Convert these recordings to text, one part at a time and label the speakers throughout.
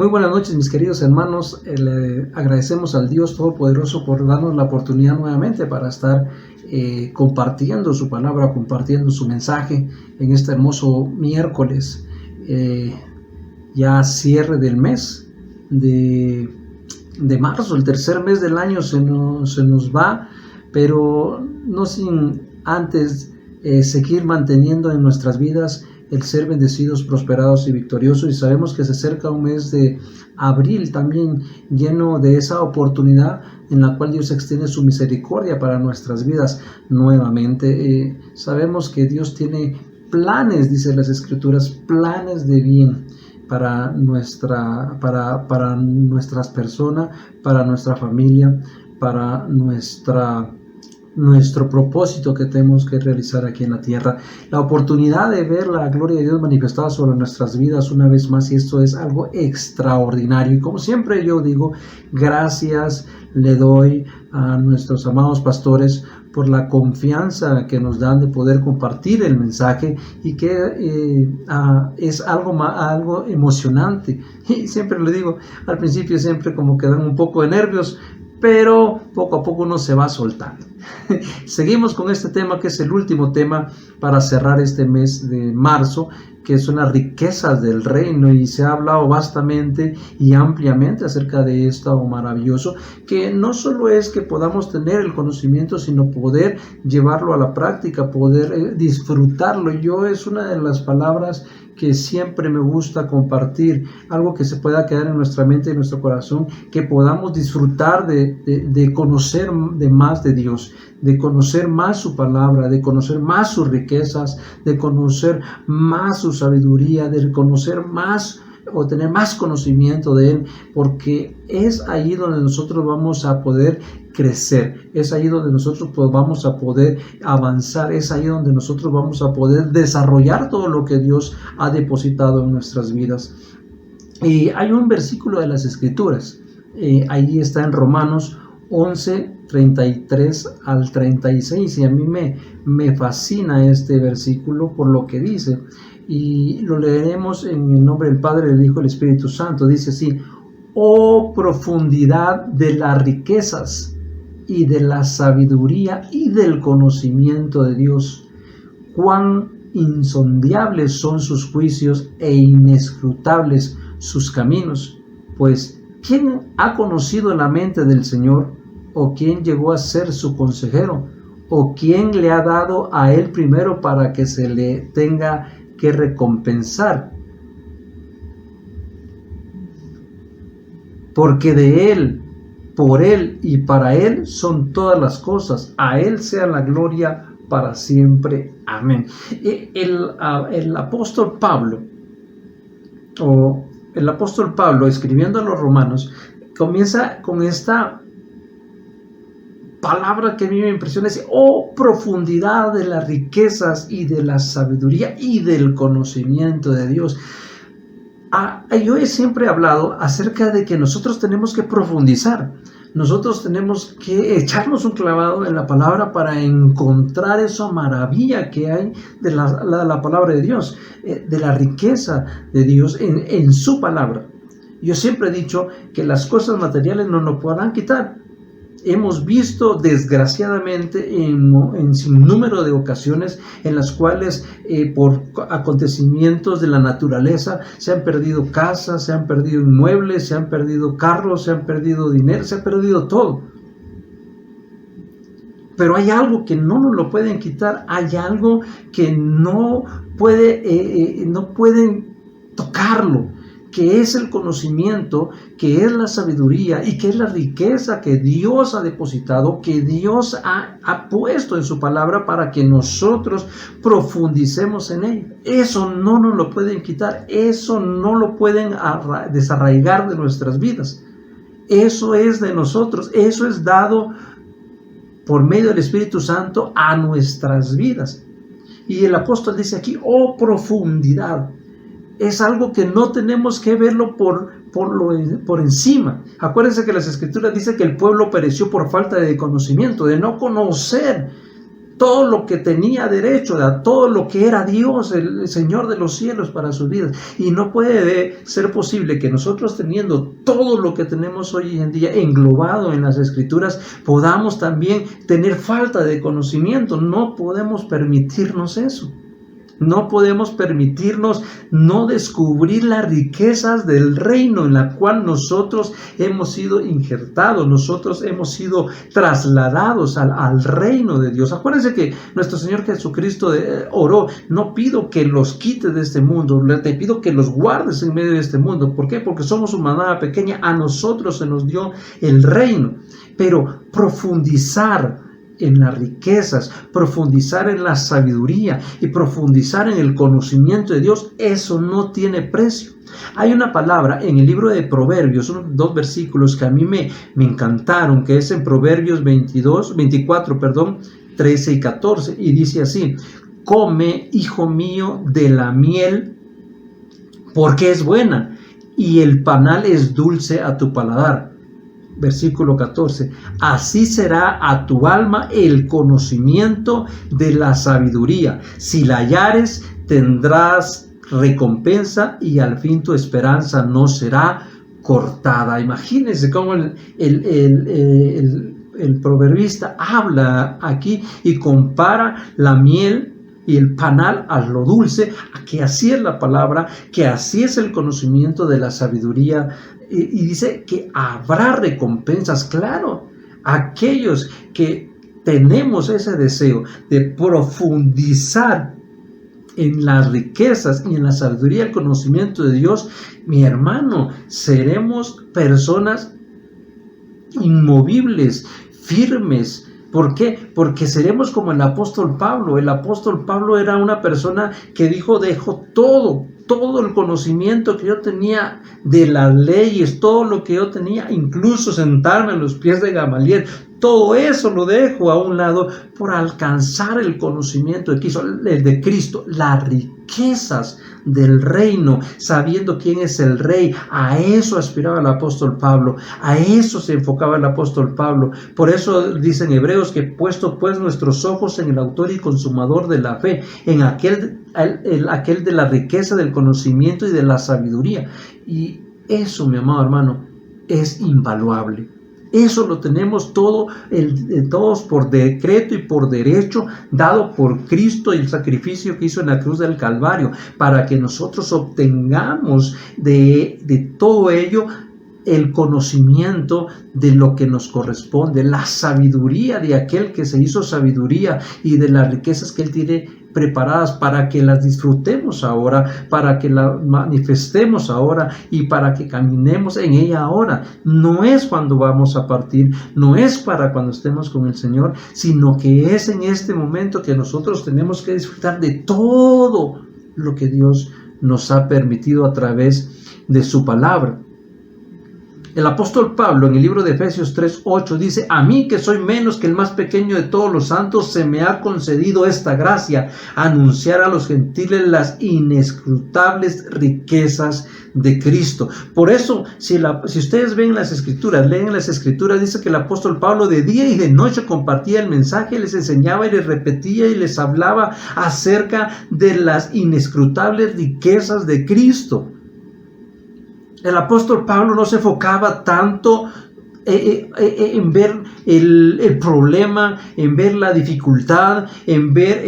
Speaker 1: Muy buenas noches, mis queridos hermanos. Le agradecemos al Dios Todopoderoso por darnos la oportunidad nuevamente para estar compartiendo su palabra, compartiendo su mensaje en este hermoso miércoles, ya cierre del mes de marzo. El tercer mes del año se nos va, pero no sin antes seguir manteniendo en nuestras vidas el ser bendecidos, prosperados y victoriosos. Y sabemos que se acerca un mes de abril también lleno de esa oportunidad en la cual Dios extiende su misericordia para nuestras vidas nuevamente. Sabemos que Dios tiene planes, dice las Escrituras, planes de bien para nuestras personas, para nuestra familia, para nuestro propósito que tenemos que realizar aquí en la tierra. La oportunidad de ver la gloria de Dios manifestada sobre nuestras vidas una vez más, y esto es algo extraordinario. Y como siempre yo digo, gracias le doy a nuestros amados pastores por la confianza que nos dan de poder compartir el mensaje, y que es algo emocionante. Y siempre le digo, al principio siempre como que dan un poco de nervios, pero poco a poco uno se va soltando. Seguimos con este tema, que es el último tema para cerrar este mes de marzo, que son las riquezas del reino, y se ha hablado vastamente y ampliamente acerca de esto maravilloso, que no solo es que podamos tener el conocimiento, sino poder llevarlo a la práctica, poder disfrutarlo. Es una de las palabras que siempre me gusta compartir, algo que se pueda quedar en nuestra mente y en nuestro corazón, que podamos disfrutar de conocer más de Dios, de conocer más su palabra, de conocer más sus riquezas, de conocer más su sabiduría, de conocer más o tener más conocimiento de Él, porque es ahí donde nosotros vamos a poder crecer, es ahí donde nosotros vamos a poder avanzar, es ahí donde nosotros vamos a poder desarrollar todo lo que Dios ha depositado en nuestras vidas. Y hay un versículo de las Escrituras, ahí está en Romanos 11, 33 al 36, y a mí me fascina este versículo por lo que dice, y lo leeremos en el nombre del Padre, del Hijo y del Espíritu Santo. Dice así: oh profundidad de las riquezas y de la sabiduría y del conocimiento de Dios, cuán insondables son sus juicios e inescrutables sus caminos. Pues ¿quién ha conocido la mente del Señor? ¿O quién llegó a ser su consejero? ¿O quién le ha dado a él primero para que se le tenga que recompensar? Porque de Él, por Él y para Él son todas las cosas. A Él sea la gloria para siempre. Amén. El apóstol Pablo, escribiendo a los romanos, comienza con esta palabra que a mí me impresiona: es oh profundidad de las riquezas y de la sabiduría y del conocimiento de Dios. Yo he siempre hablado acerca de que nosotros tenemos que profundizar, nosotros tenemos que echarnos un clavado en la palabra para encontrar esa maravilla que hay de la palabra de Dios, de la riqueza de Dios en su palabra. Yo siempre he dicho que las cosas materiales no nos podrán quitar. Hemos visto desgraciadamente en sinnúmero de ocasiones en las cuales por acontecimientos de la naturaleza se han perdido casas, se han perdido inmuebles, se han perdido carros, se han perdido dinero, se ha perdido todo. Pero hay algo que no nos lo pueden quitar, hay algo que no pueden tocarlo, que es el conocimiento, que es la sabiduría y que es la riqueza que Dios ha depositado, que Dios ha puesto en su palabra para que nosotros profundicemos en ella. Eso no nos lo pueden quitar, eso no lo pueden desarraigar de nuestras vidas. Eso es de nosotros, eso es dado por medio del Espíritu Santo a nuestras vidas. Y el apóstol dice aquí, oh profundidad. Es algo que no tenemos que verlo por encima. Acuérdense que las Escrituras dicen que el pueblo pereció por falta de conocimiento, de no conocer todo lo que tenía derecho, todo lo que era Dios, el Señor de los cielos para sus vidas. Y no puede ser posible que nosotros, teniendo todo lo que tenemos hoy en día englobado en las Escrituras, podamos también tener falta de conocimiento. No podemos permitirnos eso. No podemos permitirnos no descubrir las riquezas del reino en la cual nosotros hemos sido injertados, nosotros hemos sido trasladados al reino de Dios. Acuérdense que nuestro Señor Jesucristo oró: no pido que los quites de este mundo, te pido que los guardes en medio de este mundo. ¿Por qué? Porque somos su manada pequeña, a nosotros se nos dio el reino. Pero profundizar en las riquezas, profundizar en la sabiduría y profundizar en el conocimiento de Dios, eso no tiene precio. Hay una palabra en el libro de Proverbios, dos versículos que a mí me encantaron, que es en Proverbios 24, 13 y 14, y dice así: come, hijo mío, de la miel, porque es buena, y el panal es dulce a tu paladar. Versículo 14: así será a tu alma el conocimiento de la sabiduría. Si la hallares, tendrás recompensa, y al fin tu esperanza no será cortada. Imagínense cómo el proverbista habla aquí y compara la miel y el panal a lo dulce, a que así es la palabra, que así es el conocimiento de la sabiduría. Y dice que habrá recompensas. Claro, aquellos que tenemos ese deseo de profundizar en las riquezas y en la sabiduría y el conocimiento de Dios, mi hermano, seremos personas inmovibles, firmes. ¿Por qué? Porque seremos como el apóstol Pablo. El apóstol Pablo era una persona que dijo: dejo todo el conocimiento que yo tenía de las leyes, todo lo que yo tenía, incluso sentarme a los pies de Gamaliel, todo eso lo dejo a un lado por alcanzar el conocimiento de Cristo, las riquezas del reino, sabiendo quién es el rey. A eso aspiraba el apóstol Pablo, a eso se enfocaba el apóstol Pablo. Por eso dicen Hebreos que: puesto pues nuestros ojos en el autor y consumador de la fe, en aquel de la riqueza del conocimiento y de la sabiduría. Y eso, mi amado hermano, es invaluable. Eso lo tenemos todos por decreto y por derecho, dado por Cristo y el sacrificio que hizo en la cruz del Calvario, para que nosotros obtengamos de todo ello el conocimiento de lo que nos corresponde, la sabiduría de aquel que se hizo sabiduría, y de las riquezas que Él tiene preparadas para que las disfrutemos ahora, para que las manifestemos ahora y para que caminemos en ella ahora. No es cuando vamos a partir, no es para cuando estemos con el Señor, sino que es en este momento que nosotros tenemos que disfrutar de todo lo que Dios nos ha permitido a través de su palabra. El apóstol Pablo en el libro de Efesios 3:8 dice: a mí, que soy menos que el más pequeño de todos los santos, se me ha concedido esta gracia, anunciar a los gentiles las inescrutables riquezas de Cristo. Por eso, si ustedes ven las escrituras, leen las escrituras, dice que el apóstol Pablo de día y de noche compartía el mensaje, les enseñaba y les repetía y les hablaba acerca de las inescrutables riquezas de Cristo. El apóstol Pablo no se enfocaba tanto en ver el problema, en ver la dificultad, en ver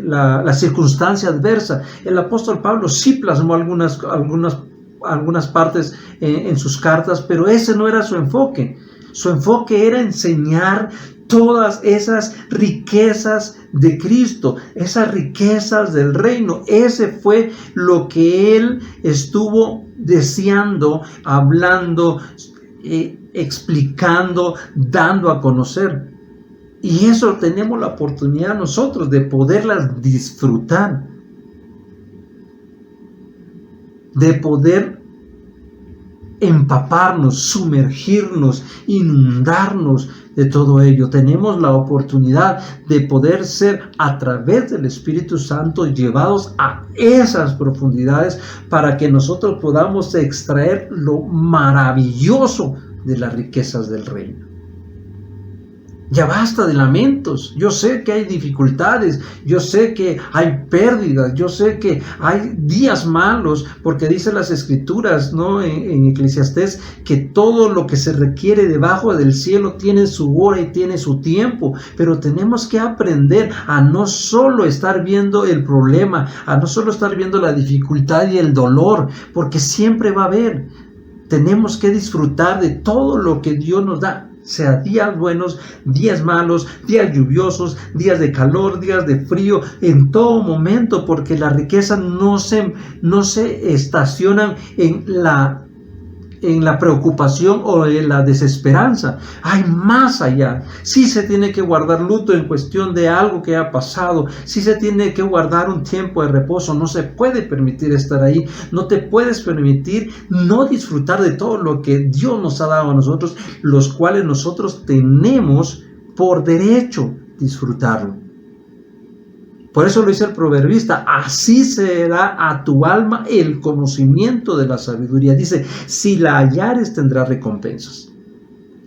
Speaker 1: la circunstancia adversa. El apóstol Pablo sí plasmó algunas partes en sus cartas, pero ese no era su enfoque. Su enfoque era enseñar todas esas riquezas de Cristo, esas riquezas del reino. Ese fue lo que él estuvo deseando, hablando, explicando, dando a conocer. Y eso tenemos la oportunidad nosotros de poderlas disfrutar, de poder empaparnos, sumergirnos, inundarnos de todo ello. Tenemos la oportunidad de poder ser, a través del Espíritu Santo, llevados a esas profundidades para que nosotros podamos extraer lo maravilloso de las riquezas del reino. Ya basta de lamentos. Yo sé que hay dificultades, yo sé que hay pérdidas, yo sé que hay días malos, porque dice las escrituras, ¿no? En Eclesiastés, que todo lo que se requiere debajo del cielo tiene su hora y tiene su tiempo, pero tenemos que aprender a no solo estar viendo el problema, a no solo estar viendo la dificultad y el dolor, porque siempre va a haber. Tenemos que disfrutar de todo lo que Dios nos da, sea días buenos, días malos, días lluviosos, días de calor, días de frío, en todo momento, porque las riquezas no se estacionan en la preocupación o en la desesperanza. Hay más allá. Sí se tiene que guardar luto en cuestión de algo que ha pasado. Sí se tiene que guardar un tiempo de reposo. No se puede permitir estar ahí. No te puedes permitir no disfrutar de todo lo que Dios nos ha dado a nosotros, los cuales nosotros tenemos por derecho disfrutarlo. Por eso lo dice el proverbista: así será a tu alma el conocimiento de la sabiduría. Dice, si la hallares tendrás recompensas.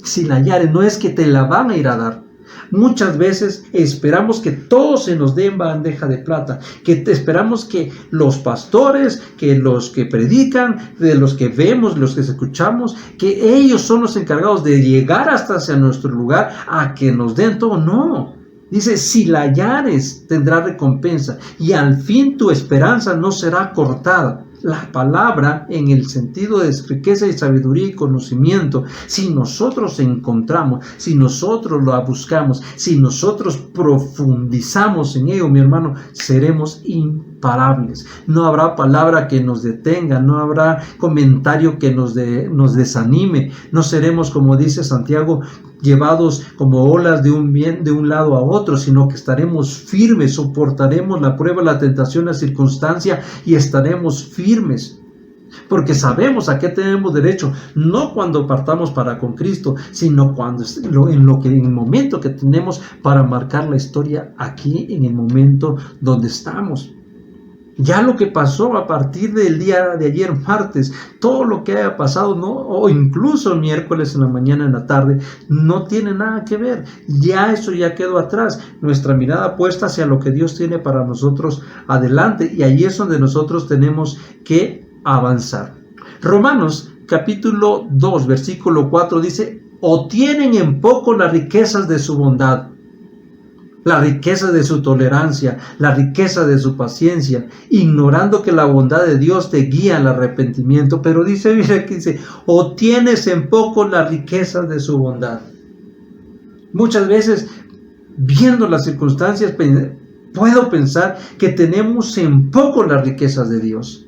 Speaker 1: Si la hallares, no es que te la van a ir a dar. Muchas veces esperamos que todo se nos dé en bandeja de plata, que esperamos que los pastores, que los que predican, de los que vemos, los que escuchamos, que ellos son los encargados de llegar hasta hacia nuestro lugar a que nos den todo. No. Dice, si la hallares, tendrás recompensa, y al fin tu esperanza no será cortada. La palabra, en el sentido de riqueza y sabiduría y conocimiento, si nosotros encontramos, si nosotros lo buscamos, si nosotros profundizamos en ello, mi hermano, seremos imparables. No habrá palabra que nos detenga, no habrá comentario que nos desanime. No seremos, como dice Santiago, llevados como olas de un lado a otro, sino que estaremos firmes, soportaremos la prueba, la tentación, la circunstancia, y estaremos firmes, porque sabemos a qué tenemos derecho, no cuando partamos para con Cristo, sino en el momento que tenemos para marcar la historia aquí, en el momento donde estamos. Ya lo que pasó a partir del día de ayer, martes, todo lo que haya pasado, ¿no? O incluso miércoles en la mañana, en la tarde, no tiene nada que ver. Ya eso ya quedó atrás. Nuestra mirada puesta hacia lo que Dios tiene para nosotros adelante, y ahí es donde nosotros tenemos que avanzar. Romanos capítulo 2, versículo 4 dice, o tienen en poco las riquezas de su bondad, la riqueza de su tolerancia, la riqueza de su paciencia, ignorando que la bondad de Dios te guía al arrepentimiento. Pero dice, mira aquí dice, o tienes en poco las riquezas de su bondad. Muchas veces, viendo las circunstancias, puedo pensar que tenemos en poco las riquezas de Dios,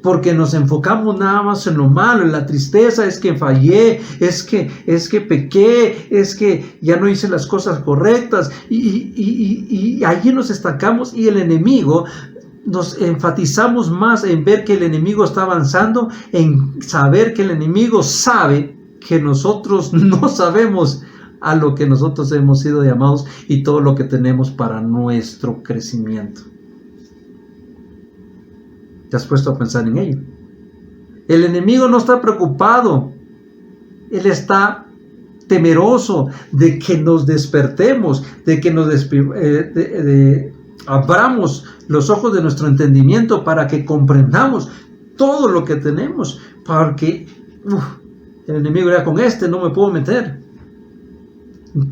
Speaker 1: porque nos enfocamos nada más en lo malo, en la tristeza. Es que fallé, es que pequé, es que ya no hice las cosas correctas, y allí nos estancamos, y el enemigo, nos enfatizamos más en ver que el enemigo está avanzando, en saber que el enemigo sabe que nosotros no sabemos a lo que nosotros hemos sido llamados y todo lo que tenemos para nuestro crecimiento. ¿Te has puesto a pensar en ello? El enemigo no está preocupado. Él está temeroso de que nos despertemos, de que nos abramos los ojos de nuestro entendimiento para que comprendamos todo lo que tenemos. Porque el enemigo dirá, con este no me puedo meter.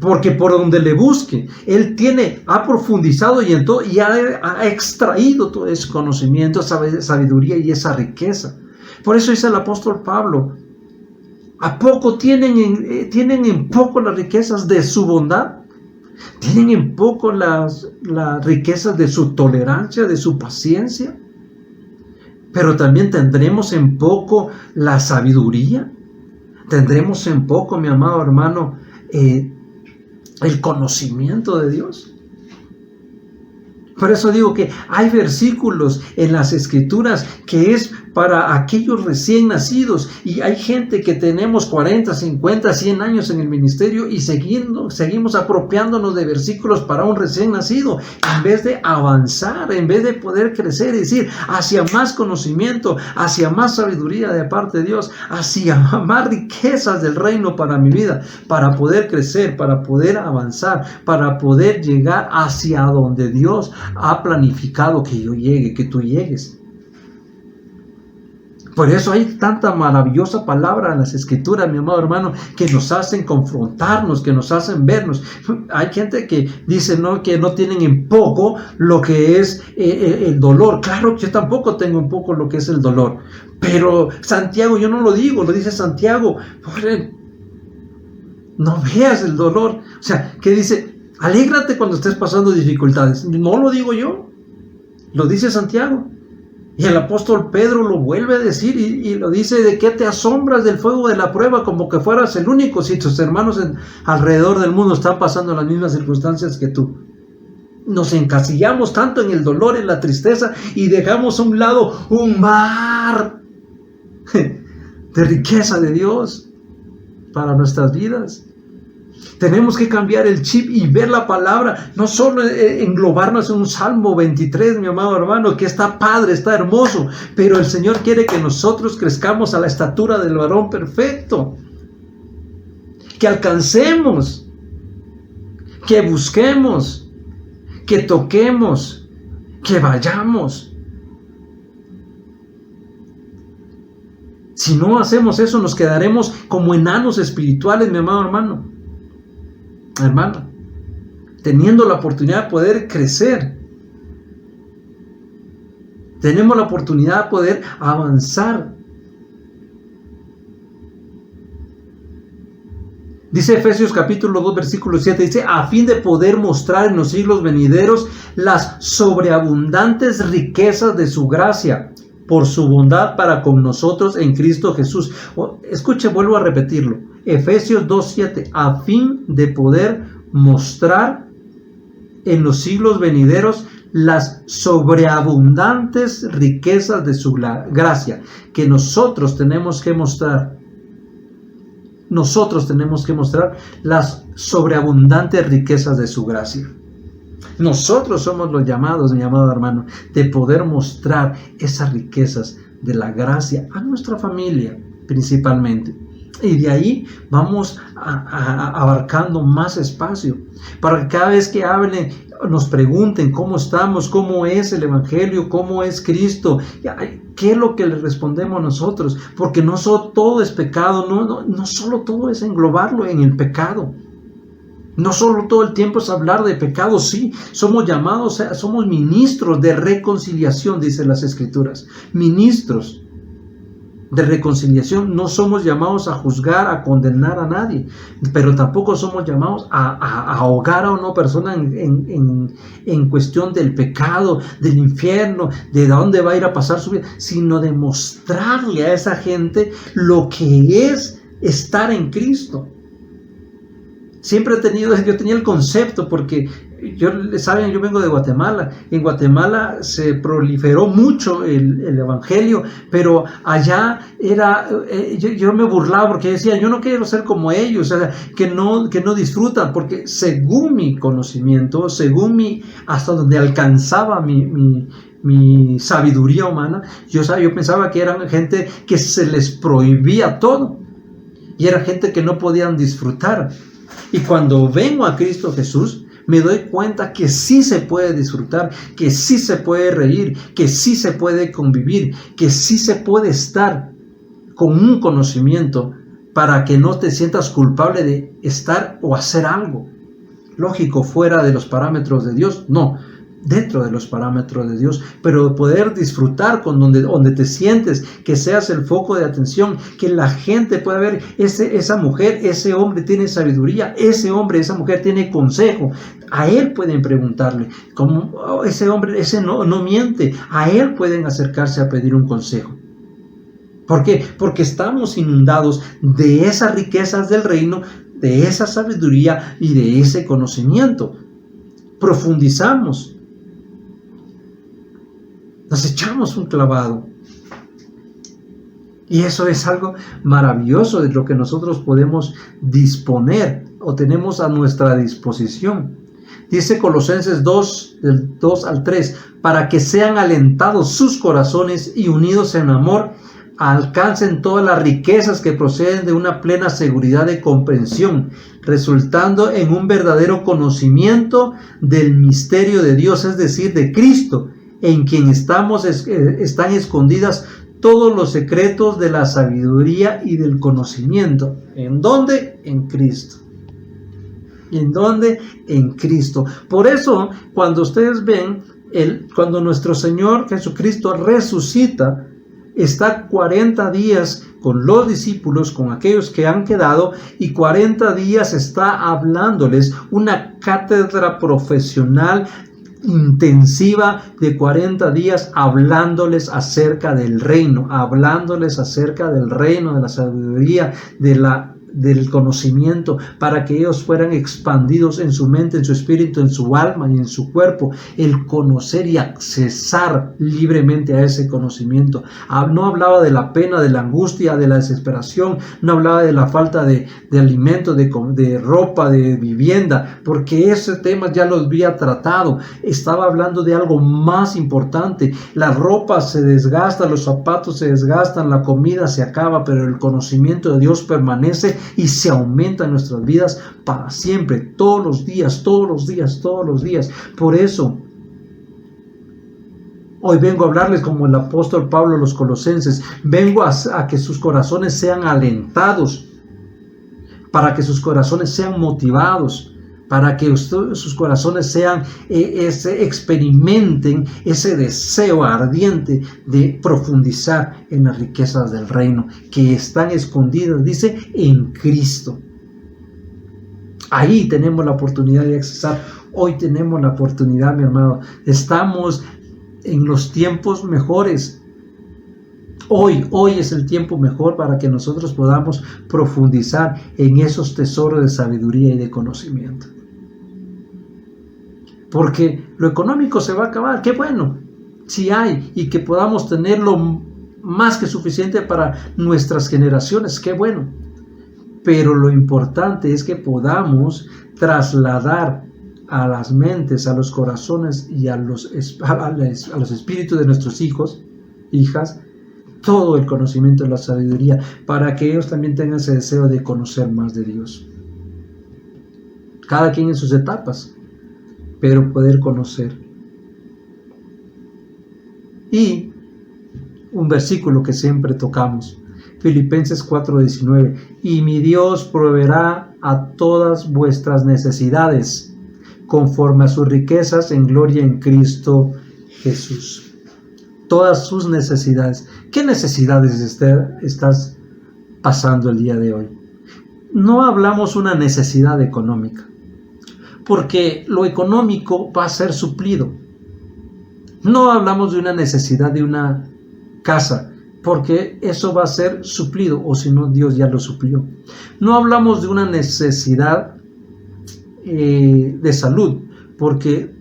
Speaker 1: Porque por donde le busque, él ha profundizado y ha extraído todo ese conocimiento, esa sabiduría y esa riqueza. Por eso dice el apóstol Pablo, ¿a poco tienen en poco las riquezas de su bondad? ¿Tienen en poco las riquezas de su tolerancia, de su paciencia? Pero también tendremos en poco la sabiduría. Tendremos en poco, mi amado hermano, el conocimiento de Dios. Por eso digo que hay versículos en las Escrituras que es para aquellos recién nacidos, y hay gente que tenemos 40, 50, 100 años en el ministerio y seguimos apropiándonos de versículos para un recién nacido, en vez de avanzar, en vez de poder crecer, es decir, hacia más conocimiento, hacia más sabiduría de parte de Dios, hacia más riquezas del reino para mi vida, para poder crecer, para poder avanzar, para poder llegar hacia donde Dios ha planificado que yo llegue, que tú llegues. Por eso hay tanta maravillosa palabra en las Escrituras, mi amado hermano, que nos hacen confrontarnos, que nos hacen vernos. Hay gente que dice que no tienen en poco lo que es el dolor. Claro que yo tampoco tengo en poco lo que es el dolor. Pero Santiago, yo no lo digo, lo dice Santiago. No veas el dolor. O sea, que dice, alégrate cuando estés pasando dificultades. No lo digo yo, lo dice Santiago. Y el apóstol Pedro lo vuelve a decir y lo dice: ¿de qué te asombras del fuego de la prueba como que fueras el único si tus hermanos alrededor del mundo están pasando las mismas circunstancias que tú? Nos encasillamos tanto en el dolor, en la tristeza, y dejamos a un lado un mar de riqueza de Dios para nuestras vidas. Tenemos que cambiar el chip y ver la palabra, no solo englobarnos en un Salmo 23, mi amado hermano, que está padre, está hermoso, pero el Señor quiere que nosotros crezcamos a la estatura del varón perfecto, que alcancemos, que busquemos, que toquemos, que vayamos. Si no hacemos eso, nos quedaremos como enanos espirituales, mi amado hermano. Hermano, teniendo la oportunidad de poder crecer, tenemos la oportunidad de poder avanzar. Dice Efesios capítulo 2 versículo 7, dice: a fin de poder mostrar en los siglos venideros las sobreabundantes riquezas de su gracia, por su bondad para con nosotros en Cristo Jesús. Escuche, vuelvo a repetirlo. Efesios 2:7, a fin de poder mostrar en los siglos venideros las sobreabundantes riquezas de su gracia, que nosotros tenemos que mostrar. Nosotros tenemos que mostrar las sobreabundantes riquezas de su gracia. Nosotros somos los llamados, mi amado hermano, de poder mostrar esas riquezas de la gracia a nuestra familia principalmente. Y de ahí vamos abarcando más espacio, para que cada vez que hablen, nos pregunten cómo estamos, cómo es el Evangelio, cómo es Cristo, qué es lo que le respondemos nosotros, porque no solo todo es pecado, no solo todo es englobarlo en el pecado. No solo todo el tiempo es hablar de pecado, sí, somos llamados, somos ministros de reconciliación, dicen las Escrituras, ministros de reconciliación. No somos llamados a juzgar, a condenar a nadie, pero tampoco somos llamados a ahogar a una persona en cuestión del pecado, del infierno, de dónde va a ir a pasar su vida, sino de mostrarle a esa gente lo que es estar en Cristo. Siempre yo tenía el concepto, porque saben, yo vengo de Guatemala. En Guatemala se proliferó mucho el Evangelio, pero allá era, yo me burlaba porque decía: yo no quiero ser como ellos, o sea, que no disfrutan, porque según mi conocimiento, hasta donde alcanzaba mi sabiduría humana, yo pensaba que eran gente que se les prohibía todo, y era gente que no podían disfrutar. Y cuando vengo a Cristo Jesús, me doy cuenta que sí se puede disfrutar, que sí se puede reír, que sí se puede convivir, que sí se puede estar con un conocimiento, para que no te sientas culpable de estar o hacer algo. Lógico, fuera de los parámetros de Dios, no, dentro de los parámetros de Dios, pero poder disfrutar con donde te sientes, que seas el foco de atención, que la gente pueda ver: esa mujer, ese hombre tiene sabiduría, ese hombre, esa mujer tiene consejo. A él pueden preguntarle, como ese hombre, ese no miente, a él pueden acercarse a pedir un consejo. ¿Por qué? Porque estamos inundados de esas riquezas del reino, de esa sabiduría y de ese conocimiento. Profundizamos. nos echamos un clavado. Y eso es algo maravilloso de lo que nosotros podemos disponer o tenemos a nuestra disposición. Dice Colosenses 2, del 2 al 3, para que sean alentados sus corazones y unidos en amor, alcancen todas las riquezas que proceden de una plena seguridad de comprensión, resultando en un verdadero conocimiento del misterio de Dios, es decir, de Cristo, en quien están escondidas todos los secretos de la sabiduría y del conocimiento. ¿En dónde? En Cristo. ¿Y en dónde? En Cristo. Por eso, cuando ustedes ven, cuando nuestro Señor Jesucristo resucita, está 40 días con los discípulos, con aquellos que han quedado, y 40 días está hablándoles una cátedra profesional intensiva de 40 días, hablándoles acerca del reino, hablándoles acerca del reino, de la sabiduría, del conocimiento, para que ellos fueran expandidos en su mente, en su espíritu, en su alma y en su cuerpo, el conocer y accesar libremente a ese conocimiento. No hablaba de la pena, de la angustia, de la desesperación, no hablaba de la falta de alimento, de ropa, de vivienda, porque ese tema ya lo había tratado. Estaba hablando de algo más importante. La ropa se desgasta, los zapatos se desgastan, la comida se acaba, pero el conocimiento de Dios permanece y se aumenta en nuestras vidas para siempre, todos los días, todos los días, todos los días. Por eso, hoy vengo a hablarles como el apóstol Pablo a los Colosenses. Vengo a que sus corazones sean alentados, para que sus corazones sean motivados, para que sus corazones sean, experimenten ese deseo ardiente de profundizar en las riquezas del reino, que están escondidas, dice, en Cristo. Ahí tenemos la oportunidad de accesar. Hoy tenemos la oportunidad, mi hermano. Estamos en los tiempos mejores. Hoy es el tiempo mejor para que nosotros podamos profundizar en esos tesoros de sabiduría y de conocimiento. Porque lo económico se va a acabar. ¡Qué bueno! Si hay, y que podamos tenerlo más que suficiente para nuestras generaciones. ¡Qué bueno! Pero lo importante es que podamos trasladar a las mentes, a los corazones y a los espíritus de nuestros hijos, hijas, todo el conocimiento de la sabiduría, para que ellos también tengan ese deseo de conocer más de Dios. Cada quien en sus etapas, pero poder conocer. Y un versículo que siempre tocamos, Filipenses 4:19, y mi Dios proveerá a todas vuestras necesidades, conforme a sus riquezas en gloria en Cristo Jesús. Todas sus necesidades. ¿Qué necesidades estás pasando el día de hoy? No hablamos una necesidad económica, porque lo económico va a ser suplido. No hablamos de una necesidad de una casa, porque eso va a ser suplido, o si no, Dios ya lo suplió. No hablamos de una necesidad de salud, porque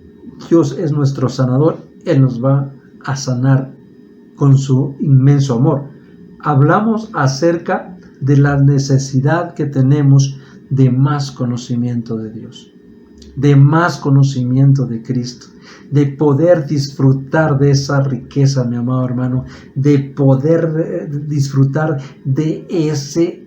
Speaker 1: Dios es nuestro sanador. Él nos va a sanar con su inmenso amor. Hablamos acerca de la necesidad que tenemos de más conocimiento de Dios, de más conocimiento de Cristo, de poder disfrutar de esa riqueza, mi amado hermano, de poder disfrutar de ese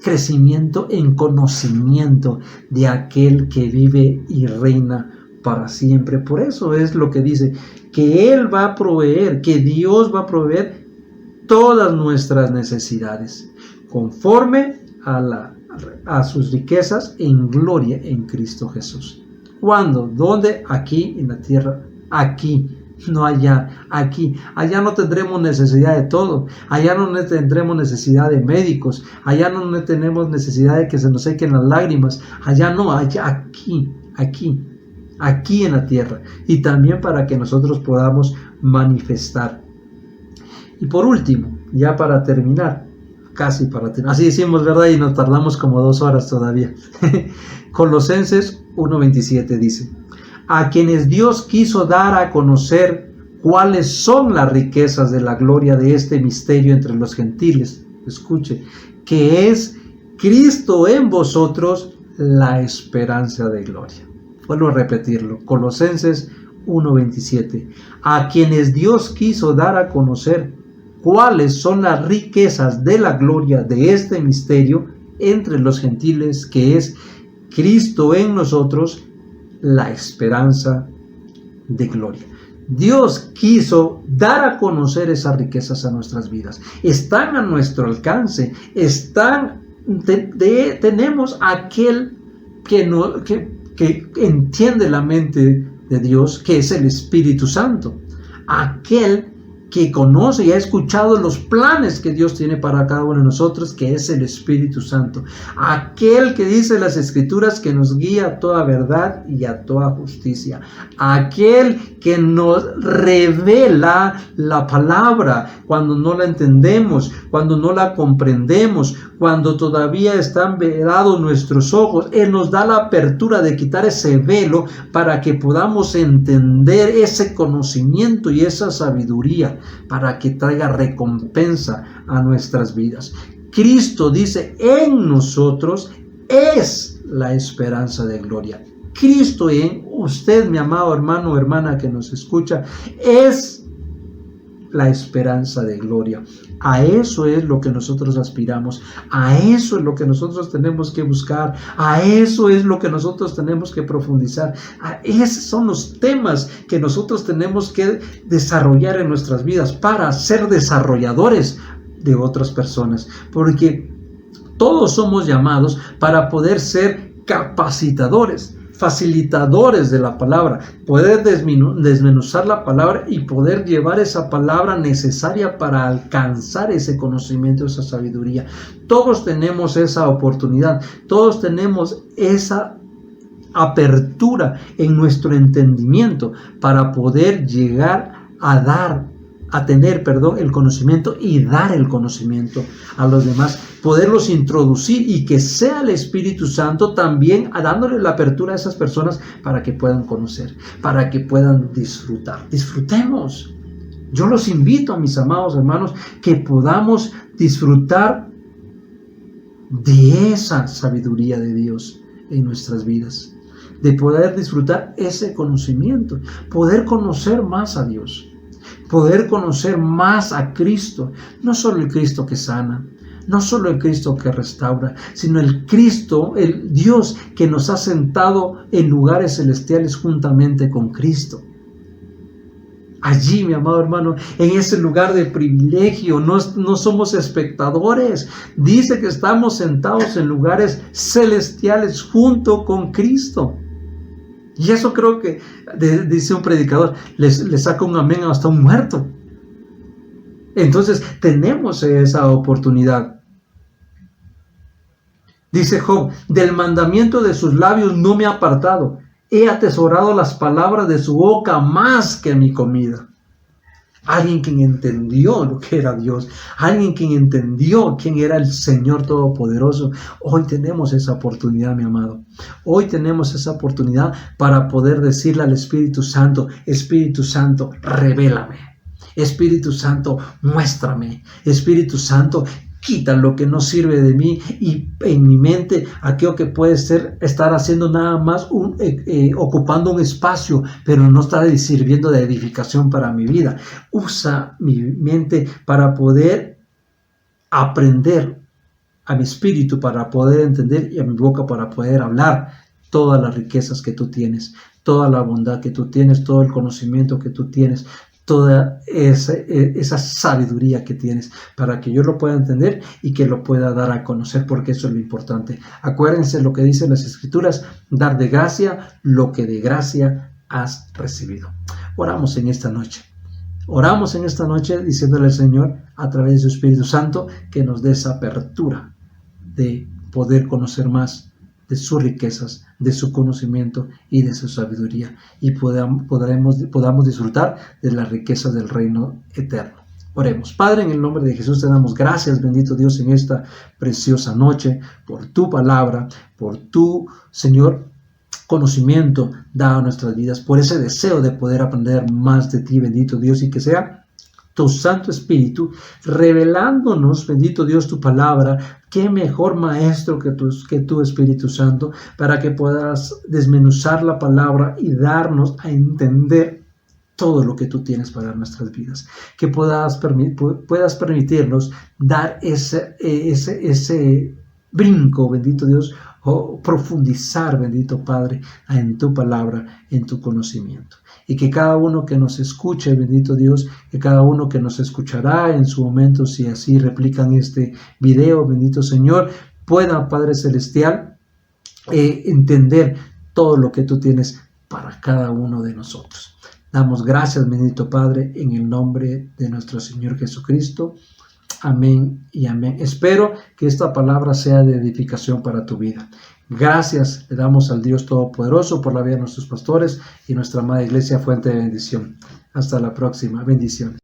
Speaker 1: crecimiento en conocimiento de aquel que vive y reina para siempre. Por eso es lo que dice, que Él va a proveer, que Dios va a proveer todas nuestras necesidades, conforme a sus riquezas en gloria en Cristo Jesús. ¿Cuándo? ¿Dónde? Aquí en la tierra, aquí, no allá, aquí. Allá no tendremos necesidad de todo, allá no tendremos necesidad de médicos, allá no tenemos necesidad de que se nos sequen las lágrimas, allá no, allá, aquí en la tierra, y también para que nosotros podamos manifestar. Y por último, ya para terminar, casi para terminar, así decimos, ¿verdad? Y nos tardamos como 2 horas todavía. Colosenses 1:27 dice, a quienes Dios quiso dar a conocer ¿Cuáles son las riquezas de la gloria de este misterio entre los gentiles? Escuche, que es Cristo en vosotros, la esperanza de gloria. Vuelvo a repetirlo, Colosenses 1:27. A quienes Dios quiso dar a conocer cuáles son las riquezas de la gloria de este misterio entre los gentiles, que es Cristo en nosotros, la esperanza de gloria. Dios quiso dar a conocer esas riquezas a nuestras vidas. Están a nuestro alcance. Tenemos aquel que entiende la mente de Dios, que es el Espíritu Santo. Aquel que conoce y ha escuchado los planes que Dios tiene para cada uno de nosotros, que es el Espíritu Santo. Aquel que dice las Escrituras, que nos guía a toda verdad y a toda justicia. Aquel que nos revela la palabra cuando no la entendemos, cuando no la comprendemos, cuando todavía están velados nuestros ojos. Él nos da la apertura de quitar ese velo para que podamos entender ese conocimiento y esa sabiduría, para que traiga recompensa a nuestras vidas. Cristo dice, en nosotros es la esperanza de gloria. Cristo en usted, mi amado hermano o hermana que nos escucha, es la esperanza de gloria. A eso es lo que nosotros aspiramos, a eso es lo que nosotros tenemos que buscar, a eso es lo que nosotros tenemos que profundizar. Esos son los temas que nosotros tenemos que desarrollar en nuestras vidas para ser desarrolladores de otras personas, porque todos somos llamados para poder ser capacitadores, facilitadores de la palabra, poder desmenuzar la palabra y poder llevar esa palabra necesaria para alcanzar ese conocimiento, esa sabiduría. Todos tenemos esa oportunidad, todos tenemos esa apertura en nuestro entendimiento para poder llegar a tener el conocimiento y dar el conocimiento a los demás, poderlos introducir y que sea el Espíritu Santo también dándole la apertura a esas personas para que puedan conocer, para que puedan disfrutar. Disfrutemos. Yo los invito a mis amados hermanos que podamos disfrutar de esa sabiduría de Dios en nuestras vidas, de poder disfrutar ese conocimiento, poder conocer más a Dios, poder conocer más a Cristo, no solo el Cristo que sana, no solo el Cristo que restaura, sino el Cristo, el Dios que nos ha sentado en lugares celestiales juntamente con Cristo. Allí, mi amado hermano, en ese lugar de privilegio, no somos espectadores. Dice que estamos sentados en lugares celestiales junto con Cristo. Y eso creo que, dice un predicador, le saca un amén hasta un muerto. Entonces tenemos esa oportunidad. Dice Job, del mandamiento de sus labios no me he apartado. He atesorado las palabras de su boca más que mi comida. Alguien quien entendió lo que era Dios, alguien quien entendió quién era el Señor Todopoderoso. Hoy tenemos esa oportunidad, mi amado. Hoy tenemos esa oportunidad para poder decirle al Espíritu Santo, revélame. Espíritu Santo, muéstrame. Espíritu Santo, quita lo que no sirve de mí y en mi mente aquello que puede estar haciendo nada más ocupando un espacio, pero no está sirviendo de edificación para mi vida. Usa mi mente para poder aprender, a mi espíritu para poder entender y a mi boca para poder hablar todas las riquezas que tú tienes, toda la bondad que tú tienes, todo el conocimiento que tú tienes, toda esa sabiduría que tienes, para que yo lo pueda entender y que lo pueda dar a conocer, porque eso es lo importante. Acuérdense lo que dicen las Escrituras, dar de gracia lo que de gracia has recibido. Oramos en esta noche. Oramos en esta noche diciéndole al Señor, a través de su Espíritu Santo, que nos dé esa apertura de poder conocer más de sus riquezas, de su conocimiento y de su sabiduría, y podamos disfrutar de las riquezas del reino eterno. Oremos. Padre, en el nombre de Jesús te damos gracias, bendito Dios, en esta preciosa noche, por tu palabra, por tu, Señor, conocimiento dado a nuestras vidas, por ese deseo de poder aprender más de ti, bendito Dios, y que sea tu Santo Espíritu revelándonos, bendito Dios, tu palabra. Qué mejor maestro que tu Espíritu Santo, para que puedas desmenuzar la palabra y darnos a entender todo lo que tú tienes para nuestras vidas, que puedas permitirnos dar ese brinco, bendito Dios, o profundizar, bendito Padre, en tu palabra, en tu conocimiento. Y que cada uno que nos escuche, bendito Dios, que cada uno que nos escuchará en su momento, si así replican este video, bendito Señor, pueda, Padre Celestial, entender todo lo que tú tienes para cada uno de nosotros. Damos gracias, bendito Padre, en el nombre de nuestro Señor Jesucristo. Amén y amén. Espero que esta palabra sea de edificación para tu vida. Gracias le damos al Dios Todopoderoso por la vida de nuestros pastores y nuestra amada Iglesia Fuente de Bendición. Hasta la próxima. Bendiciones.